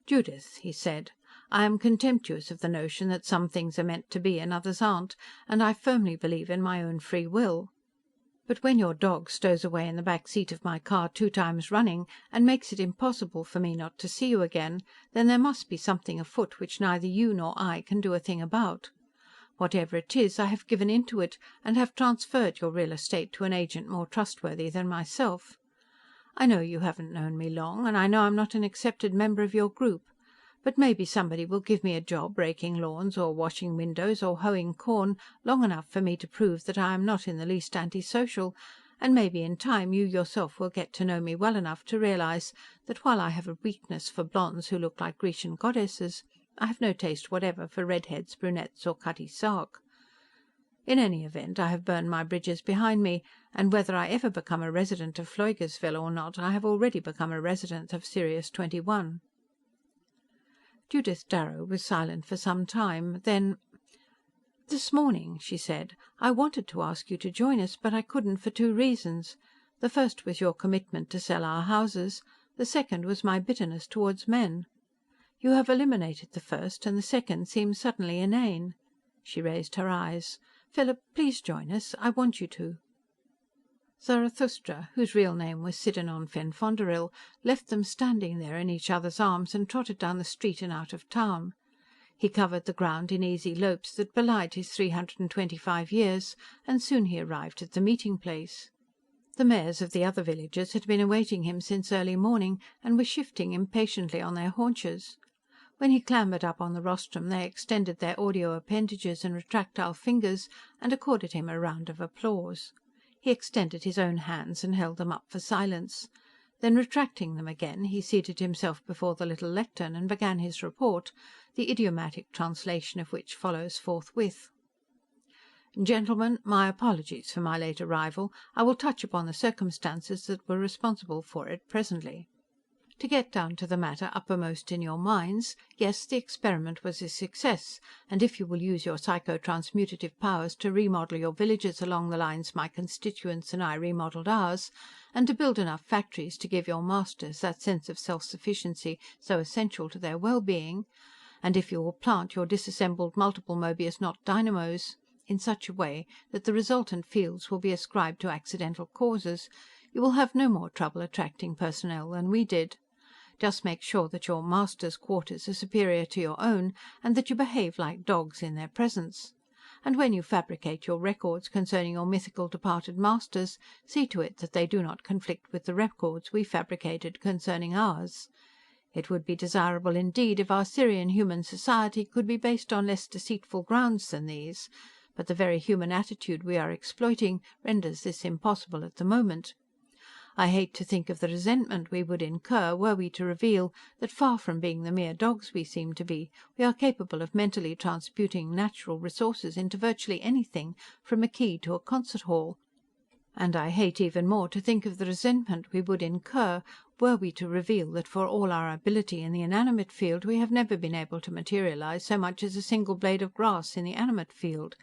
"Judith," he said, "I am contemptuous of the notion that some things are meant to be and others aren't, and I firmly believe in my own free will. But when your dog stows away in the back seat of my car 2 times running, and makes it impossible for me not to see you again, then there must be something afoot which neither you nor I can do a thing about. Whatever it is, I have given in to it, and have transferred your real estate to an agent more trustworthy than myself. I know you haven't known me long, and I know I'm not an accepted member of your group, but maybe somebody will give me a job raking lawns or washing windows or hoeing corn long enough for me to prove that I am not in the least antisocial, and maybe in time you yourself will get to know me well enough to realize that while I have a weakness for blondes who look like Grecian goddesses, I have no taste whatever for redheads, brunettes or Cutty Sark. In any event, I have burned my bridges behind me, and whether I ever become a resident of Pfleugersville or not, I have already become a resident of Sirius 21. Judith Darrow was silent for some time. Then, "This morning," she said, "I wanted to ask you to join us, but I couldn't for two reasons. The first was your commitment to sell our houses. The second was my bitterness towards men. You have eliminated the first, and the second seems suddenly inane." She raised her eyes. "Philip, please join us. I want you to." Zarathustra, whose real name was Sidanon Fenfonderil, left them standing there in each other's arms and trotted down the street and out of town. He covered the ground in easy lopes that belied his 325 years, and soon he arrived at the meeting place. The mayors of the other villages had been awaiting him since early morning and were shifting impatiently on their haunches. When he clambered up on the rostrum, they extended their audio appendages and retractile fingers and accorded him a round of applause. He extended his own hands and held them up for silence. Then, retracting them again, he seated himself before the little lectern and began his report, the idiomatic translation of which follows forthwith. "Gentlemen, my apologies for my late arrival. I will touch upon the circumstances that were responsible for it presently. To get down to the matter uppermost in your minds, yes, the experiment was a success, and if you will use your psychotransmutative powers to remodel your villages along the lines my constituents and I remodeled ours, and to build enough factories to give your masters that sense of self-sufficiency so essential to their well-being, and if you will plant your disassembled multiple Mobius knot dynamos in such a way that the resultant fields will be ascribed to accidental causes, you will have no more trouble attracting personnel than we did. Just make sure that your masters' quarters are superior to your own, and that you behave like dogs in their presence. And when you fabricate your records concerning your mythical departed masters, see to it that they do not conflict with the records we fabricated concerning ours. It would be desirable indeed if our Sirian human society could be based on less deceitful grounds than these, but the very human attitude we are exploiting renders this impossible at the moment. I hate to think of the resentment we would incur were we to reveal that, far from being the mere dogs we seem to be, we are capable of mentally transmuting natural resources into virtually anything, from a key to a concert hall. And I hate even more to think of the resentment we would incur were we to reveal that, for all our ability in the inanimate field, we have never been able to materialize so much as a single blade of grass in the animate field,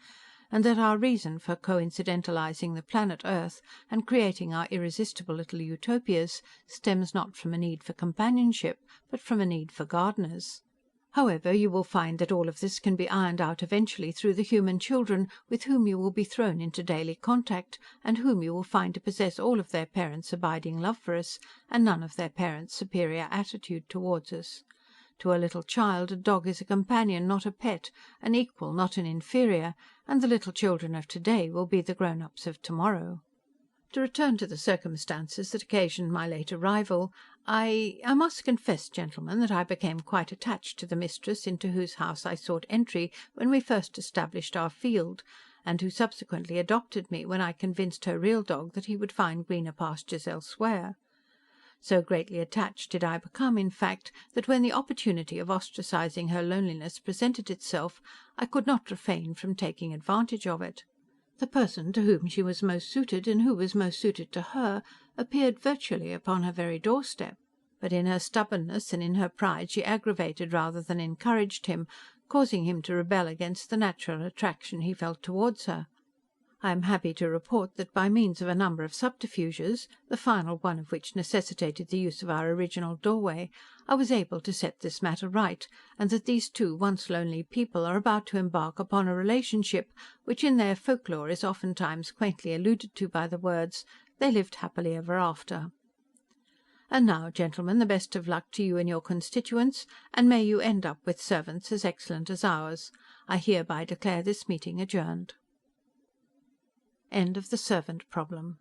and that our reason for coincidentalizing the planet Earth and creating our irresistible little utopias stems not from a need for companionship, but from a need for gardeners. However, you will find that all of this can be ironed out eventually through the human children with whom you will be thrown into daily contact, and whom you will find to possess all of their parents' abiding love for us, and none of their parents' superior attitude towards us. To a little child, a dog is a companion, not a pet, an equal, not an inferior, and the little children of today will be the grown-ups of tomorrow. To return to the circumstances that occasioned my late arrival, I must confess, gentlemen, that I became quite attached to the mistress into whose house I sought entry when we first established our field, and who subsequently adopted me when I convinced her real dog that he would find greener pastures elsewhere. So greatly attached did I become, in fact, that when the opportunity of ostracizing her loneliness presented itself, I could not refrain from taking advantage of it. The person to whom she was most suited, and who was most suited to her, appeared virtually upon her very doorstep. But in her stubbornness and in her pride she aggravated rather than encouraged him, causing him to rebel against the natural attraction he felt towards her. I am happy to report that by means of a number of subterfuges, the final one of which necessitated the use of our original doorway, I was able to set this matter right, and that these two once lonely people are about to embark upon a relationship which in their folklore is oftentimes quaintly alluded to by the words, "they lived happily ever after." And now, gentlemen, the best of luck to you and your constituents, and may you end up with servants as excellent as ours. I hereby declare this meeting adjourned. End of the Servant Problem.